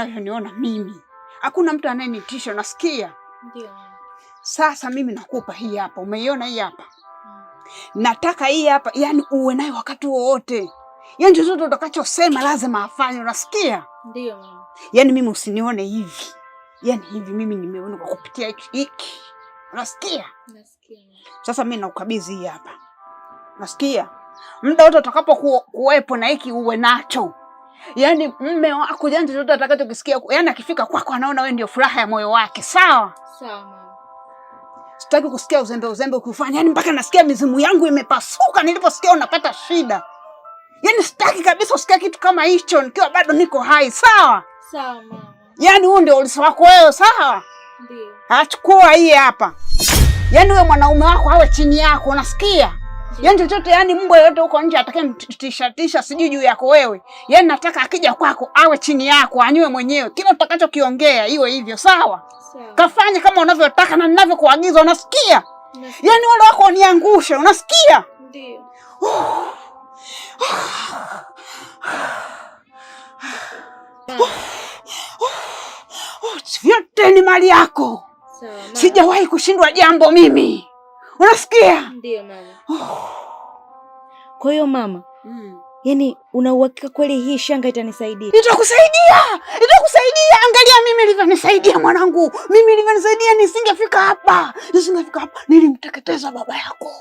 unavyoniona mimi. Hakuna mtu anayenitisha, unasikia? Ndio. Sasa mimi nakupa hii hapa. Umeiona hii hapa? Nataka hii hapa, yani uwe nayo wakati wowote. Yani chochote utakachosema lazima afanye, unasikia? Ndio mama. Yani mimi usinione hivi. Yani hivi mimi nimeona kwa kupitia hiki. Unasikia? Nasikia. Sasa mimi nakukabidhi hii hapa. Unasikia? Muda wote utakapokuwepo na hiki uwe nacho. Yani mume wako jana chochote atakachokisikia, yani akifika kwako anaona wewe ndio furaha ya moyo wake. Sawa? Sawa mama. Sitaki kusikia uzembe ukifanya. Yani mpaka nasikia mizimu yangu imepasuka niliposikia unapata shida. Yani sitaki kabisa usikia kitu kama hicho nikiwa bado niko hai. Sawa? Sawa mama. Yani huo ndio ulisi wako wewe. Sawa? Ndio. Achukua hii hapa. Yani wewe mwanaume wako awe chini yako, unasikia? Yani chochote, yani mbwa yote huko nje atakayemtisha sijui juu yako wewe. Yani nataka akija kwako awe chini yako, anywe mwenyewe. Kila utakachokiongea iwe hivyo. Sawa? Sawa. Kafanye kama unavyotaka na ninavyokuagiza, unasikia? Yani wale wako waniangushe, unasikia? Ndio. Vyote ni mali yako. Sawa mama. Sijawahi kushindwa jambo mimi. Unasikia? Ndio mama. Kwa hiyo mama, yani una uhakika kweli hii shanga itanisaidia? Itakusaidia. Angalia mimi nilivyonisaidia mwanangu. Mimi nilivyonisaidia nisingefika hapa. Nilimteketeza baba yako.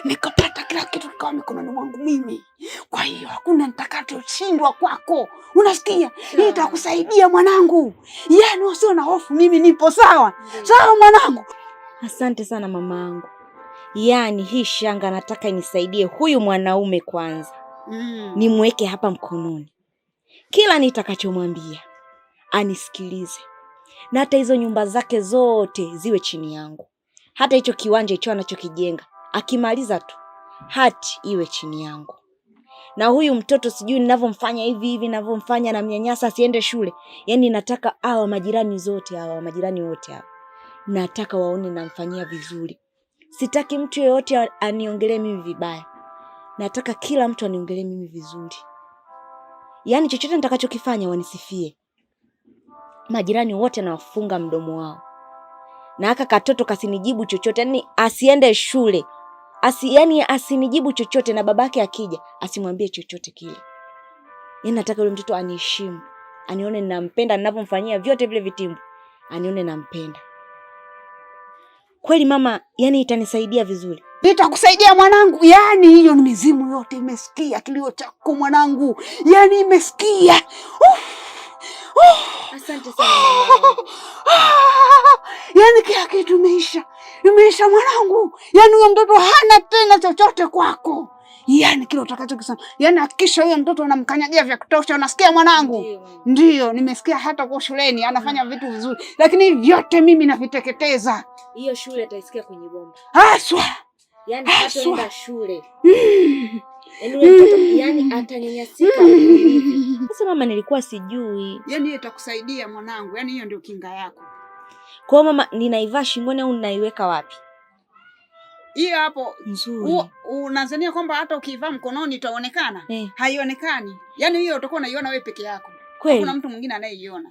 Nikapata kila kitu kikawa mikononi mwangu mimi. Kwa hiyo hakuna nitakachoshindwa kwako. Unasikia? Hii itakusaidia mwanangu. Yani usio na hofu, mimi nipo sawa. Sawa mwanangu. Asante sana mamangu. Yani hii shanga nataka inisaidie huyu mwanaume kwanza. Nimweke hapa mkononi. Kila nitakachomwambia anisikilize. Na hata hizo nyumba zake zote ziwe chini yangu. Hata hicho kiwanja hicho anachokijenga, akimaliza tu hati iwe chini yangu. Na huyu mtoto sijui ninavyomfanya hivi ninavyomfanya na mnyanyasa asiende shule. Yani nataka majirani wote hawa. Nataka waone namfanyia vizuri. Sitaki mtu yeyote aniongelee mimi vibaya. Nataka kila mtu aniongelee mimi vizuri. Yani chochote nitakachokifanya wanisifie. Majirani wote nawafunga mdomo wao. Na haka katoto kasinijibu chochote, yani asiende shule. Asinijibu chochote, na babake akija asimwambie chochote kile. Yani nataka yule mtoto aniheshimu. Anione ninampenda, ninavyomfanyia vyote vile vitimbu. Anione nampenda. Kweli mama, yani itanisaidia vizuri? Itakusaidia mwanangu. Yani hiyo ni mizimu yote imesikia kilio chako mwanangu. Yani imesikia. Asante sana mama. Yani kila kitu imeisha mwanangu. Yani huyo mtoto hana tena chochote kwako. Yani kile utakachokisema. Yani hakikisha huyo mtoto unamkanyagia vya kutosha, unasikia mwanangu? Ndio, nimesikia hata kwa shuleni anafanya vitu vizuri. Lakini vyote mimi naviteketeza. Hiyo shule ataisikia kwenye bomba. Haswa. Yani hataenda shule. Yani mtoto yani atanyanyasika hivi. Sasa mama, nilikuwa sijui. Yani hiyo itakusaidia mwanangu. Yani hiyo ndio kinga yako. Kwa mama, ninaivaa shingoni au ninaiweka wapi? Hiyo hapo nzuri. Unazania kwamba hata ukivaa mkononi itaonekana? Haionekani. Yani hiyo utakuwa unaiona wewe peke yako. Hakuna mtu mwingine anayeiona.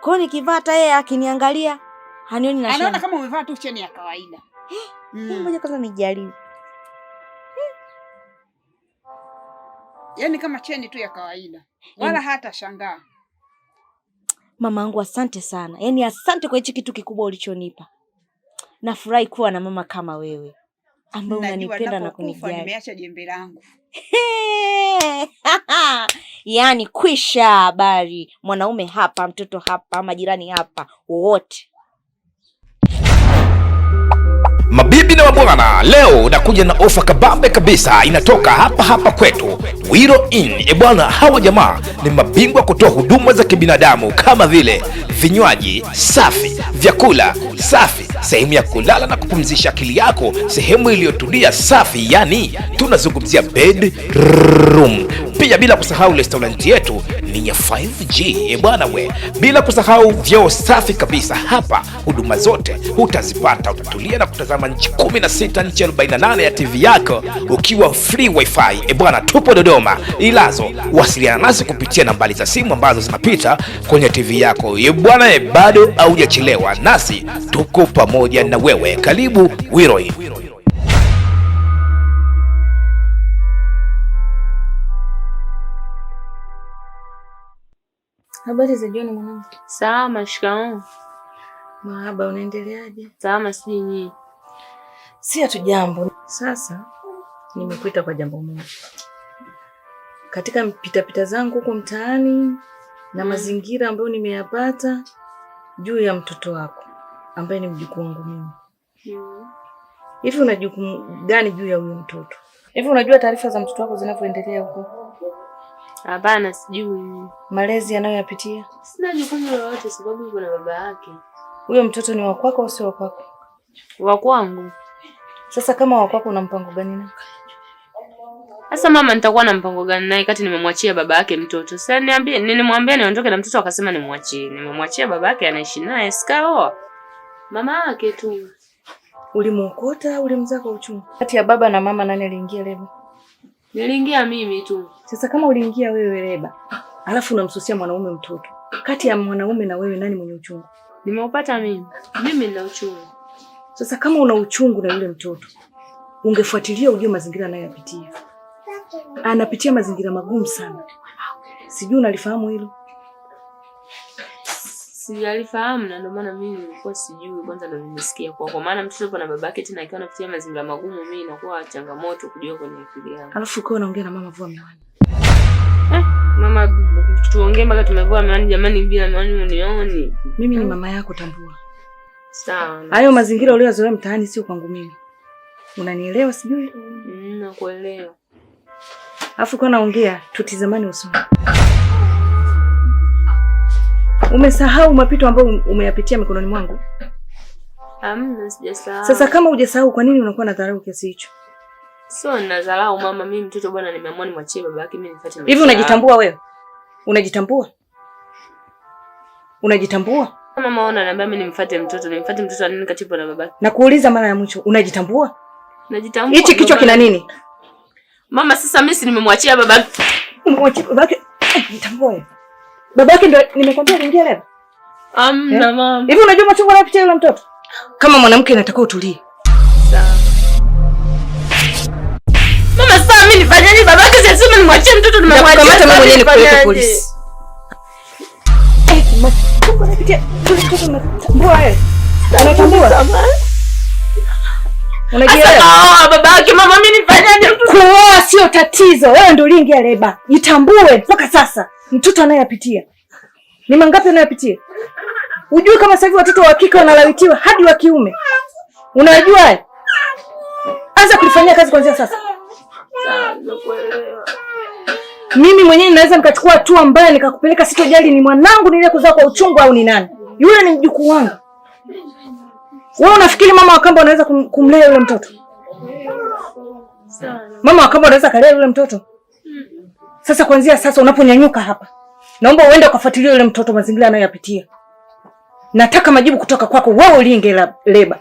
Kwa hiyo nikivaa hata yeye akiniangalia hanioni na shanga. Anaona kama umevaa tu cheni ya kawaida. Ngoja kwanza nijaribu. Yani kama cheni tu ya kawaida. Wala hata shangaa. Mamangu, asante sana. Yani asante kwa hichi kitu kikubwa ulichonipa. Nafurahi kuwa na mama kama wewe, ambaye unanipenda na kunijali. Nimeacha jembe langu. Yani kwisha habari. Mwanaume hapa, mtoto hapa, majirani hapa, wote. Mabibi na mabwana, leo nakuja na ofa kabambe kabisa, inatoka hapa kwetu Wiro Inn. Bwana, hawa jamaa ni mabingwa kutoa huduma za kibinadamu kama vile vinywaji safi, vyakula safi, sehemu ya kulala na kupumzisha akili yako, sehemu iliyotulia safi, yani tunazungumzia bedroom. Pia bila kusahau restaurant yetu ni ya 5G bwana we, bila kusahau vyoo safi kabisa. Hapa huduma zote utazipata, utatulia na kutazama nchi 16, nchi 48 ya TV yako ukiwa free wifi bwana. Tupo Dodoma Ilazo, wasiliana nasi kupitia nambari za simu ambazo zinapita kwenye TV yako bwana. Bado haujachelewa, nasi tuko pamoja na wewe. Karibu Wiro In. Habari za jioni mwanangu. Salama, shikamoo. Mahaba, unaendeleaje? Salama, si nyinyi? Si hatujambo. Sasa nimekuita kwa jambo moja. Katika pita zangu huko mtaani na mazingira ambayo nimeyapata juu ya mtoto wako ambaye ni mjukuu wangu mimi. Hivi una jukumu gani juu ya huyo mtoto? Hivi unajua taarifa za mtoto wako zinavyoendelea huko? Hapana, sijui. Malezi anayoyapitia? Sina jukumu lolote sababu yuko na baba yake. Huyo mtoto ni wa kwako au sio wa kwako? Wa kwangu. Sasa kama wa kwako una mpango gani naye? Sasa mama, nitakuwa na mpango gani naye kati nimemwachia baba yake mtoto? Sasa niambie, nilimwambia niondoke na mtoto akasema nimwachie. Nimemwachia baba yake anaishi naye, sikaoa. Mama yake tu. Ulimuokota, ulimzaa kwa uchungu. Kati ya baba na mama nani aliingia leba? Niliingia mimi tu. Sasa kama uliingia wewe leba, alafu unamsusia mwanaume mtoto, kati ya mwanaume na wewe nani mwenye uchungu? Nimeupata mimi. Mimi nina uchungu. Sasa kama una uchungu na yule mtoto, ungefuatilia ujue mazingira anayoyapitia. Anapitia mazingira magumu sana. Sijui unalifahamu hilo? Sijalifahamu, na ndio maana mimi nilikuwa sijui, kwanza ndo nimesikia kwa maana mtoto yupo na babake tena akiwa anapitia mazingira magumu, mimi inakuwa changamoto kujua kwenye akili yangu. Alafu uko unaongea na mama vua miwani. Mama, tuongee mpaka tumevua miwani jamani, bila miwani unioni. Mimi ni mama yako, tambua. Sawa. Hayo mazingira uliyozoea mtaani sio kwangu mimi. Unanielewa sijui? Nakuelewa. Alafu uko naongea tutizamani usoni. Umesahau mapito ambayo umeyapitia mikononi mwangu? Hamna, sijasahau. Sasa kama hujasahau, kwa nini unakuwa na dharau kiasi hicho? Sio ninadharau mama, mimi mtoto bwana nimeamua nimwachie baba yake, mimi nifuate. Hivi unajitambua wewe? Unajitambua? Unajitambua? Mama ona ananiambia mimi nimfuate mtoto nini katipo na babake? Na kuuliza mara ya mwisho, unajitambua? Najitambua. Hichi kichwa kina nini? Mama, sasa mimi si nimemwachia babake. Umemwachia babake? Jitambua wewe. Babake ndio nimekwambia aliingia leo. Amna mama. Hivi unajua machungu anapitia yule mtoto? Kama mwanamke inatakiwa utulie. Sawa. Mama, sasa mimi nifanyaje? Babake sasa nimwachie mtoto nimemwachia. Kama mimi mwenyewe nikupeleke polisi. Machungu anapitia yule mtoto unatambua wewe? Unatambua? Unajielewa? Babake mama, mimi nifanyaje? Kuoa sio tatizo. Wewe ndio uliingia leba. Jitambue mpaka sasa. Mtoto anayepitia ni mangapi anayepitia? Unajui kama sasa hivi watoto wa kike wanalawitiwa hadi wa kiume? Unajua? Anza kulifanyia kazi kuanzia sasa. Mimi mwenyewe naweza nikachukua hatua mbaya nikakupeleka, sitojali ni mwanangu niliyekuzaa kwa uchungu au ni nani. Yule ni mjukuu wangu. Wewe unafikiri mama wa kambo anaweza kumlea yule mtoto? Mama wa kambo anaweza kulea yule mtoto? Sasa kuanzia sasa unaponyanyuka hapa, naomba uende ukafuatilia yule mtoto mazingira anayoyapitia. Nataka majibu kutoka kwako wewe uliingia leba.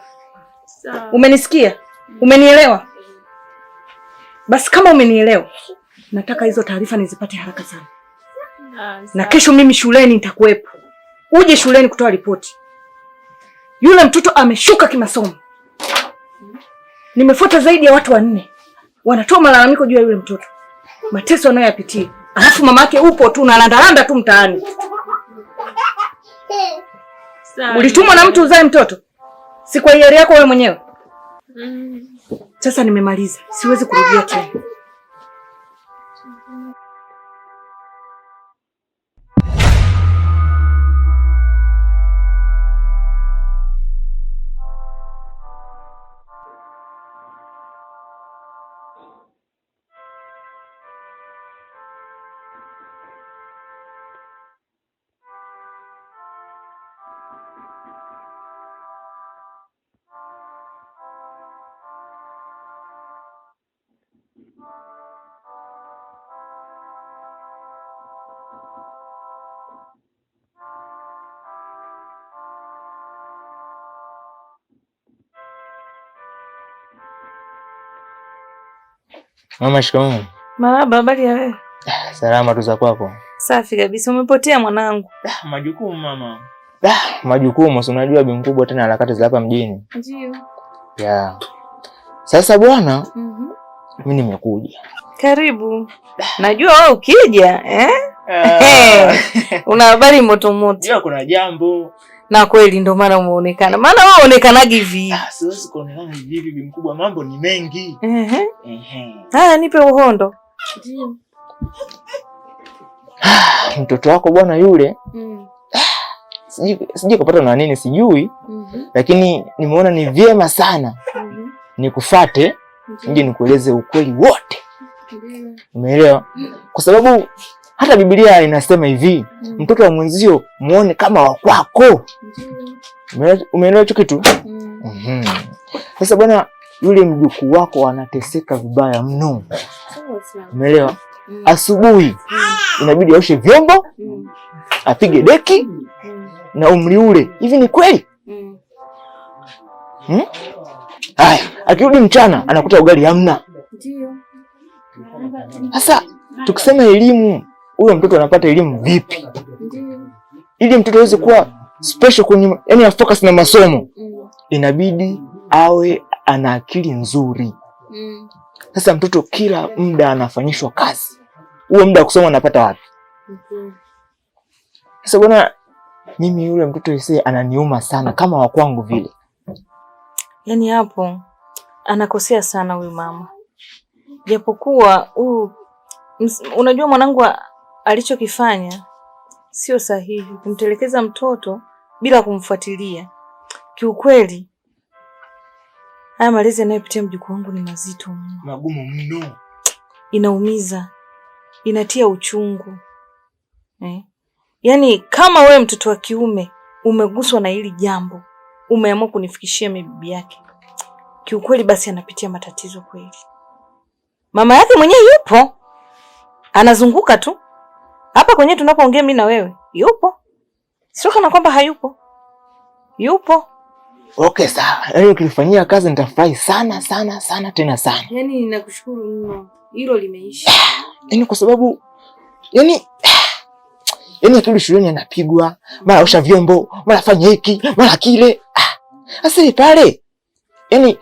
Umenisikia? Umenielewa? Basi kama umenielewa, nataka hizo taarifa nizipate haraka sana. Na kesho mimi shuleni nitakuwepo. Uje shuleni kutoa ripoti. Yule mtoto ameshuka kimasomo. Nimefuata zaidi ya watu 4. Wanatoa malalamiko juu ya yule mtoto. Mateso anayoyapitia. Alafu mama yake upo tu unalandalanda tu mtaani. Ulitumwa na mtu uzae mtoto? Si kwa hiari yako wewe mwenyewe? Sasa nimemaliza. Siwezi kurudia tena. Mama, shikamoo. Marahaba, habari ya wewe? Salama tu za kwako? Safi kabisa. Umepotea mwanangu. Majukumu mama. Majukumu, si unajua bi mkubwa tena harakati za hapa mjini. Ndio. Ya. Sasa bwana, mimi nimekuja. Karibu. Najua wewe ukija, una habari moto moto. Ndio, kuna jambo. Na kweli ndio maana umeonekana. Maana wewe unaonekanaga hivi. Siwezi kuonekana hivi bi mkubwa, mambo ni mengi. Haya, nipe uhondo. Ndio. Mtoto wako bwana yule. Sijui kupata na nini sijui. Lakini nimeona ni vyema sana. Nikufuate nje nikueleze ukweli wote. Umeelewa? Kwa sababu hata Biblia inasema hivi, mtoto wa mwenzio muone kama wa kwako. Umeelewa hicho kitu? Sasa bwana, yule mjukuu wako anateseka vibaya mno. Umeelewa? Asubuhi inabidi aoshe vyombo, apige deki na umri ule. Hivi ni kweli? Haya, akirudi mchana anakuta ugali hamna. Ndio. Sasa tukisema elimu, huyo mtoto anapata elimu vipi? Ndio. Ili mtoto aweze kuwa special kwenye, yani afocus na masomo, inabidi awe ana akili nzuri. Sasa mtoto kila muda anafanyishwa kazi. Huo muda kusoma anapata wapi? Sasa bwana, mimi yule mtoto yeye ananiuma sana kama wa kwangu vile. Yaani hapo anakosea sana huyu mama. Japokuwa unajua mwanangu alichokifanya sio sahihi, kumtelekeza mtoto bila kumfuatilia. Kiukweli haya malezi yanayopitia mjukuu wangu ni mazito mno. Magumu mno. Inaumiza. Inatia uchungu. Yaani kama wewe mtoto wa kiume umeguswa na hili jambo, umeamua kunifikishia bibi yake, kiukweli basi anapitia matatizo kweli. Mama yake mwenyewe yupo, anazunguka tu hapa kwenye tunapoongea mimi na wewe, yupo. Sio kana kwamba hayupo, yupo. Okay, sawa. Yaani ukifanyia kazi nitafurahi sana sana sana tena sana. Yaani ninakushukuru mno. Hilo limeisha. Yaani kwa sababu yaani akirudi shuleni anapigwa, mara osha vyombo, mara fanya hiki, mara kile. Sasa pale yaani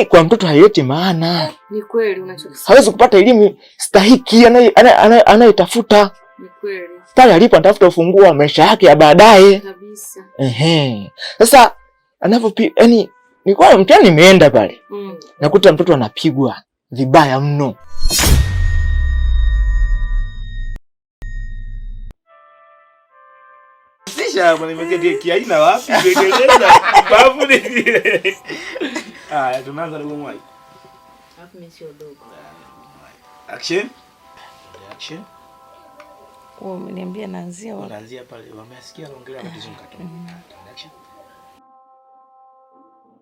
kwa mtoto haileti maana. Ni kweli unachokisema. Hawezi kupata elimu stahiki anayetafuta. Ni kweli. Pale alipo anatafuta ufunguo wa maisha yake ya baadaye. Kabisa. Sasa yaani nilikuwa mtani nimeenda pale. Nakuta mtoto anapigwa vibaya mno. Sisha bwana, nimeketi kiaina wapi? Nimegeleza babu ni. Tunaanza ndugu mwangu. Hapo mimi sio dogo. Action. Umeniambia naanzia wapi? Naanzia pale. Wamesikia anaongelea matatizo mkato. Action.